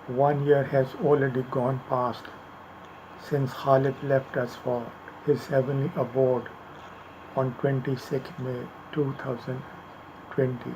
1 year has already gone past since Khalid left us for his heavenly abode on 22nd May 2020.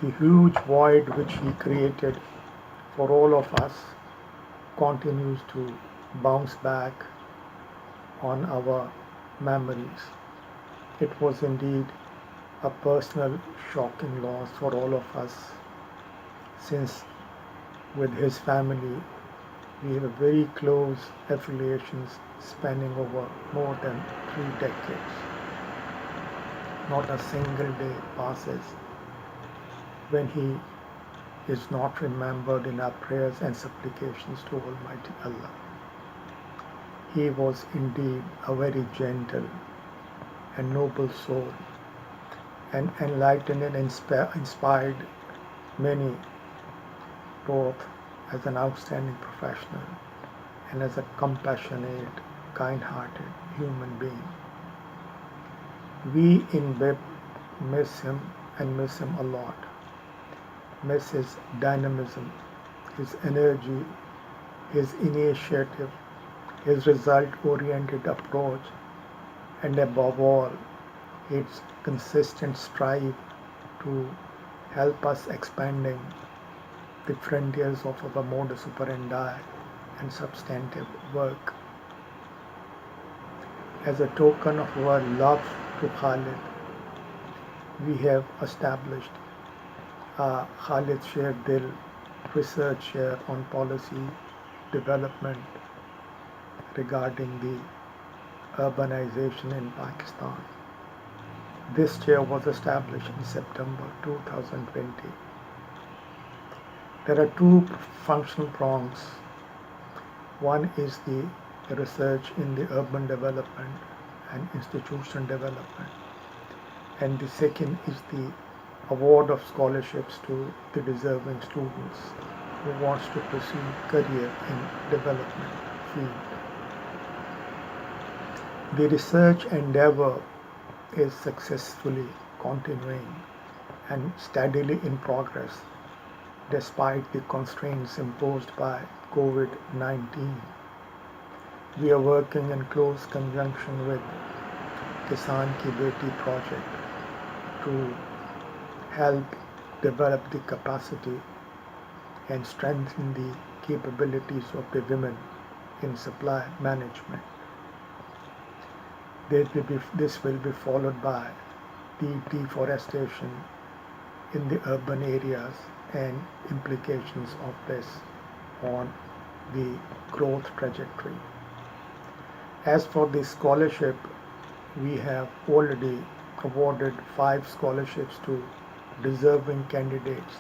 The huge void which he created for all of us continues to bounce back on our memories. It was indeed a personal shocking loss for all of us, since with his family we have very close affiliations spanning over more than 3 decades. Not a single day passes when he is not remembered in our prayers and supplications to Almighty Allah. He was indeed a very gentle and noble soul, and enlightened and inspired many, both as an outstanding professional and as a compassionate, kind-hearted human being. We in BIP miss him and miss him a lot. Miss his dynamism, his energy, his initiative, his result-oriented approach, and above all, its consistent strive to help us expanding the frontiers of our modus operandi and substantive work. As a token of our love to Khalid, we have established a Khalid Sher Dil research share on policy development regarding the urbanization in Pakistan. This chair was established in September 2020. There are two functional prongs. One is the research in the urban development and institutional development, and the second is the award of scholarships to the deserving students who wants to pursue career in development field. The research endeavor is successfully continuing and steadily in progress despite the constraints imposed by COVID-19. We are working in close conjunction with Kisan Ki Beti project to help develop the capacity and strengthen the capabilities of the women in supply management. This will be followed by the deforestation in the urban areas and implications of this on the growth trajectory. As for the scholarship, we have already awarded 5 scholarships to deserving candidates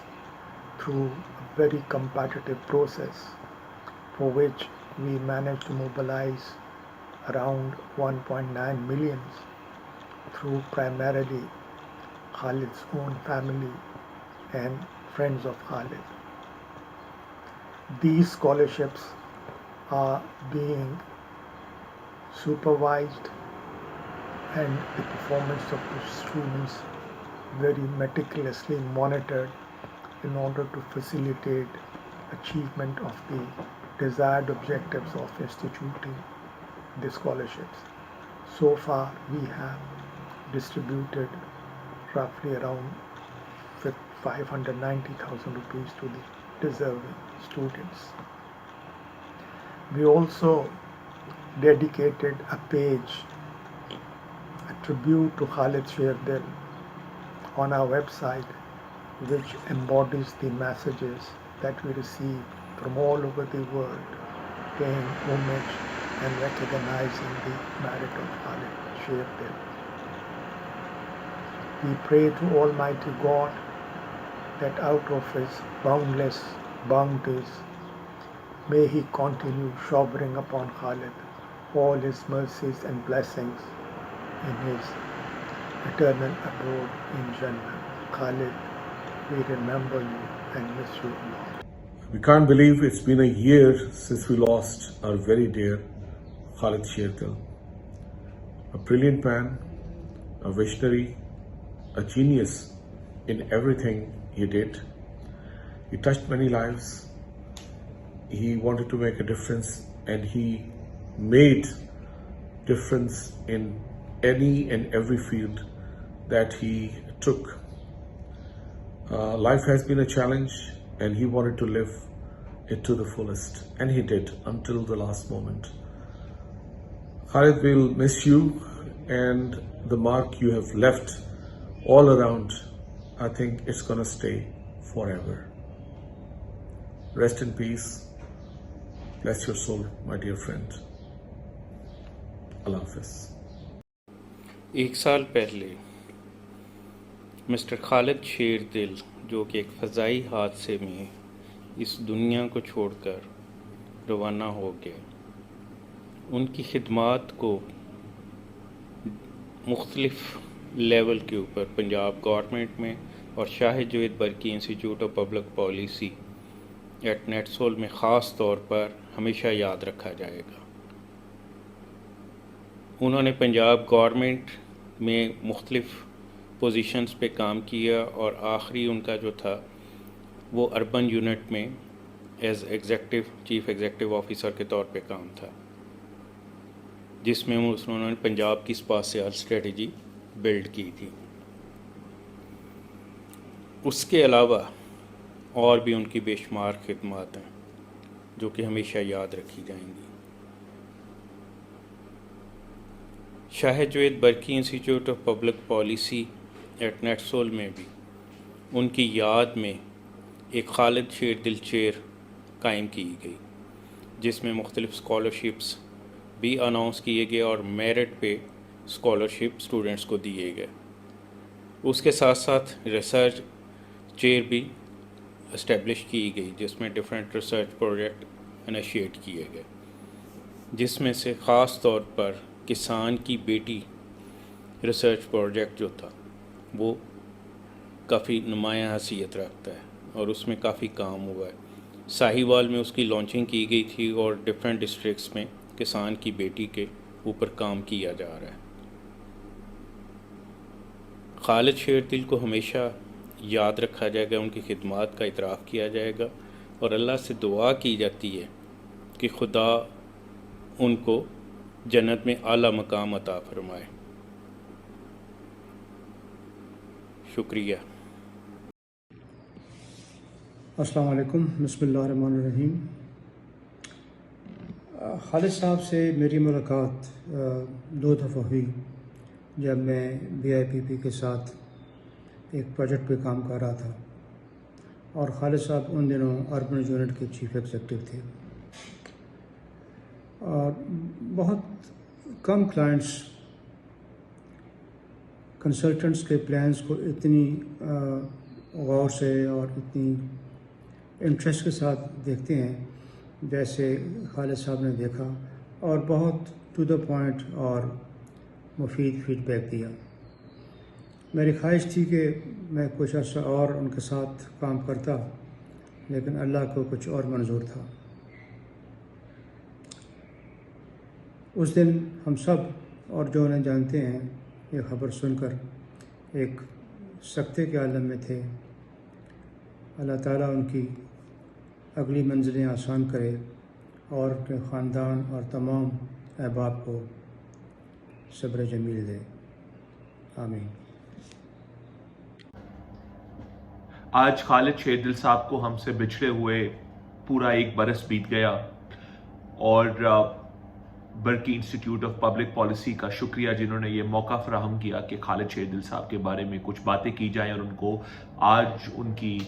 through a very competitive process, for which we managed to mobilize around 1.9 million through primarily Khalid's own family and friends of Khalid. These scholarships are being supervised and the performance of the students very meticulously monitored in order to facilitate achievement of the desired objectives of instituting the scholarships. So far, we have distributed roughly around 590,000 rupees to the deserving students. We also dedicated a page, a tribute to Khalid Sher Dil on our website, which embodies the messages that we receive from all over the world, paying homage and recognizing the merit of Khalid Sher Dil. We pray to Almighty God that out of His boundless bounties, may He continue showering upon Khalid all His mercies and blessings in His eternal abode in Jannah. Khalid, we remember you and miss you a lot. We can't believe it's been a year since we lost our very dear Khalid Sher Dil. A brilliant man, a visionary, a genius in everything he did. He touched many lives. He wanted to make a difference, and he made difference in any and every field that he took. Life has been a challenge, and he wanted to live it to the fullest, and he did until the last moment. Khalid, will miss you, and the mark you have left all around, I think it's gonna stay forever. Rest in peace. Bless your soul, my dear friend. Allah Hafiz. एक साल पहले mister Khalid शेरदिल, जो कि एक फ़ज़ाई हादसे में इस दुनिया को छोड़कर रवाना हो गए, उनकी खिदमात को मुख्तलिफ़ लेवल के ऊपर पंजाब गवर्नमेंट में और Shahid Javed Burki Institute of Public Policy at NetSol में ख़ास तौर पर हमेशा याद रखा जाएगा। उन्होंने पंजाब गवर्नमेंट में मुख्तलिफ़ पोजीशंस पे काम किया और आखिरी उनका जो था वो अर्बन यूनिट में एज चीफ एग्जीक्यूटिव ऑफिसर के तौर पे काम था, जिसमें उन्होंने पंजाब की स्पाशियल स्ट्रेटजी बिल्ड की थी। उसके अलावा और भी उनकी बेशुमार खिदमत हैं जो कि हमेशा याद रखी जाएंगी। Shahid Javed Burki Institute of Public Policy at NetSol में भी उनकी याद में एक खालिद शेरदिल चेयर कायम की गई, जिसमें मुख्तलिफ़ स्कॉलरशिप्स भी अनाउंस किए गए और मेरिट पे स्कॉलरशिप स्टूडेंट्स को दिए गए। उसके साथ साथ रिसर्च चेयर भी इस्टेब्लिश की गई, जिसमें डिफरेंट रिसर्च प्रोजेक्ट इनिशिएट किए गए, जिसमें से ख़ास तौर पर किसान की बेटी रिसर्च प्रोजेक्ट जो था वो काफ़ी नुमायाँ हैसियत रखता है और उसमें काफ़ी काम हुआ है। साहिवाल में उसकी लॉन्चिंग की गई थी और डिफरेंट डिस्ट्रिक्ट्स में किसान की बेटी के ऊपर काम किया जा रहा है। खालिद शेरदिल को हमेशा याद रखा जाएगा, उनकी खिदमत का इतराफ़ किया जाएगा और अल्लाह से दुआ की जाती है कि खुदा उनको जन्नत में आला मकाम अता फरमाए। शुक्रिया। अस्सलाम वालेकुम, बिस्मिल्लाहिर्रहमानिर्रहीम। खालिद साहब से मेरी मुलाकात 2 दफ़ा हुई जब मैं BIPP के साथ एक प्रोजेक्ट पे काम कर रहा था और खालिद साहब उन दिनों अर्बन यूनिट के चीफ एग्जीक्यूटिव थे और बहुत कम क्लाइंट्स कंसल्टेंट्स के प्लान्स को इतनी गौर से और इतनी इंटरेस्ट के साथ देखते हैं जैसे खालिद साहब ने देखा और बहुत टू द पॉइंट और मुफीद फीडबैक दिया। मेरी ख्वाहिश थी कि मैं कुछ अर्सा और उनके साथ काम करता, लेकिन अल्लाह को कुछ और मंजूर था। उस दिन हम सब और जो उन्हें जानते हैं ये ख़बर सुनकर एक सकते के आलम में थे। अल्लाह ताला उनकी अगली मंजिलें आसान करे और उनके ख़ानदान और तमाम अहबाब को सब्र जमील दे। आमीन। आज खालिद शेरदिल साहब को हमसे बिछड़े हुए पूरा 1 बरस बीत गया और बरकी इंस्टीट्यूट ऑफ पब्लिक पॉलिसी का शुक्रिया जिन्होंने ये मौका फराहम किया कि खालिद शेरदिल साहब के बारे में कुछ बातें की जाएं और उनको आज उनकी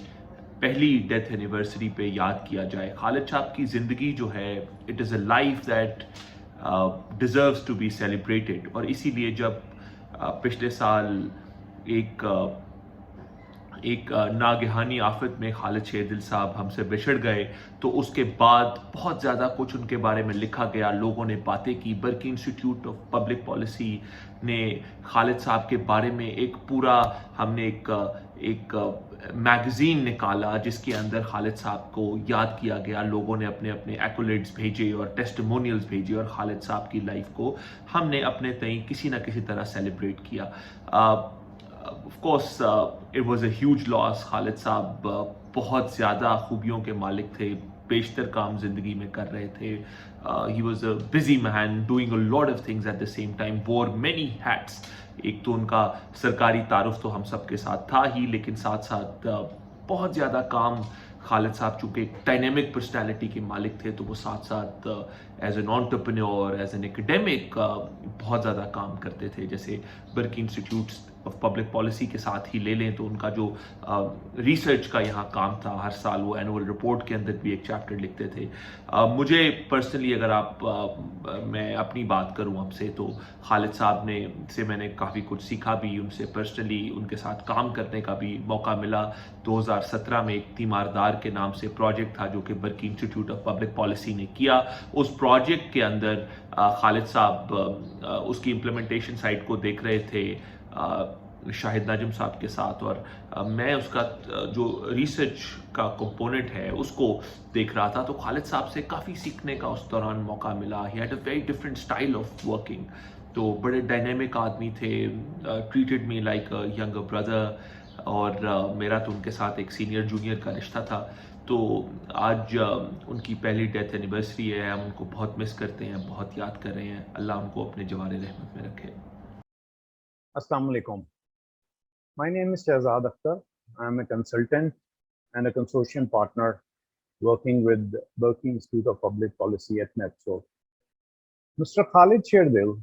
पहली डेथ एनिवर्सरी पे याद किया जाए। खालिद साहब की ज़िंदगी जो है, it is a life that deserves to be celebrated. और इसीलिए जब पिछले साल एक नागहानी आफत में खालिद शेरदिल साहब हमसे बिछड़ गए तो उसके बाद बहुत ज़्यादा कुछ उनके बारे में लिखा गया, लोगों ने बातें की। बरकी इंस्टीट्यूट ऑफ पब्लिक पॉलिसी ने खालिद साहब के बारे में हमने एक मैगज़ीन निकाला जिसके अंदर खालिद साहब को याद किया गया। लोगों ने अपने अपने एक्कोलेड्स भेजे और टेस्टिमोनियल्स भेजे और खालिद साहब की लाइफ को हमने अपने तय किसी न किसी तरह सेलिब्रेट किया। Of course, it was a huge loss. خالد صاحب بہت زیادہ خوبیوں کے مالک تھے, بیشتر کام زندگی میں کر رہے تھے. He was a busy man doing a lot of things at the same time, wore many hats. ایک تو ان کا سرکاری تعارف تو ہم سب کے ساتھ تھا ہی, لیکن ساتھ ساتھ بہت زیادہ کام. خالد صاحب چونکہ ایک ڈائنامک پرسنالٹی کے مالک تھے, تو وہ ساتھ ساتھ as an entrepreneur, as an academic بہت زیادہ کام کرتے تھے. جیسے Burki institute of public policy کے ساتھ ہی لے لیں تو ان کا جو ریسرچ کا یہاں کام تھا, ہر سال وہ اینول رپورٹ کے اندر بھی ایک چیپٹر لکھتے تھے. مجھے پرسنلی اگر میں اپنی بات کروں آپ سے, تو خالد صاحب سے میں نے کافی کچھ سیکھا بھی, ان سے پرسنلی ان کے ساتھ کام کرنے کا بھی موقع ملا. 2017 میں ایک تیماردار کے نام سے پروجیکٹ تھا جو کہ Burki institute of public policy نے کیا. اس پروجیکٹ کے اندر خالد صاحب اس کی امپلیمنٹیشن سائٹ کو دیکھ رہے تھے شاہد ناجم صاحب کے ساتھ, اور میں اس کا جو ریسرچ کا کمپوننٹ ہے اس کو دیکھ رہا تھا. تو خالد صاحب سے کافی سیکھنے کا اس دوران موقع ملا. He had a very different style of working. تو بڑے ڈائنامک آدمی تھے, treated me like a younger brother, اور میرا تو ان کے ساتھ ایک سینئر جونیئر کا رشتہ تھا. تو آج ان کی پہلی ڈیتھ اینیورسری ہے, ہم ان کو بہت مس کرتے ہیں, بہت یاد کر رہے ہیں. اللہ ان کو اپنے جوار رحمت میں رکھے. Assalamu alaikum. My name is Shahzad Akhtar. I am a consultant and a consortium partner working with Berkeley Institute of Public Policy at NETSO. Mr. Khalid Sherdil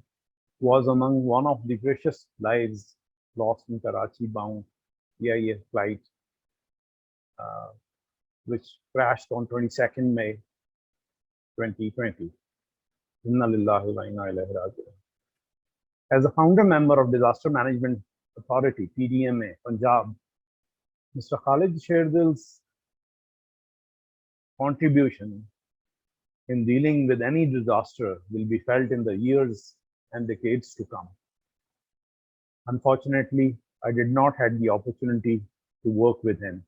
was among one of the precious lives lost in Karachi bound EIA flight, which crashed on 22nd May 2020. Inna lillahi wa inna ilaihi raji'un. As a founder member of Disaster Management Authority, PDMA, Punjab, Mr. Khalid Sherdil's contribution in dealing with any disaster will be felt in the years and decades to come. Unfortunately, I did not have the opportunity to work with him.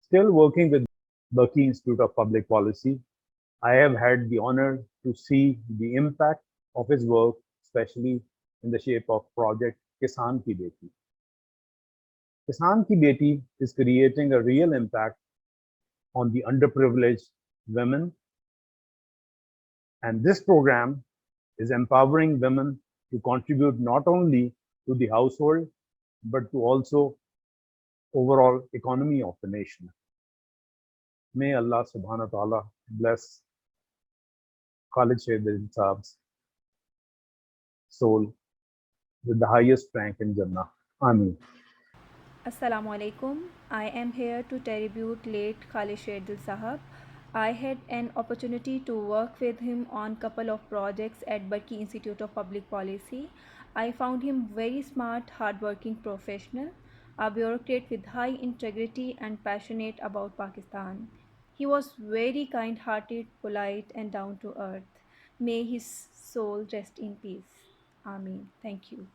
Still working with Berkeley Institute of Public Policy, I have had the honor to see the impact of his work, especially in the shape of project Kisan Ki Beti. Kisan Ki Beti is creating a real impact on the underprivileged women, and this program is empowering women to contribute not only to the household but to also overall economy of the nation. May Allah subhanahu wa ta'ala bless Khalid Sherdil Saab's soul with the highest rank in Jannah. Ameen. Assalamu alaikum. I am here to tribute late Khalid Sherdil Sahab. I had an opportunity to work with him on couple of projects at Berkeley Institute of Public Policy. I found him very smart, hardworking professional, a bureaucrat with high integrity and passionate about Pakistan. He was very kind-hearted, polite and down to earth. May his soul rest in peace. Ameen. Thank you.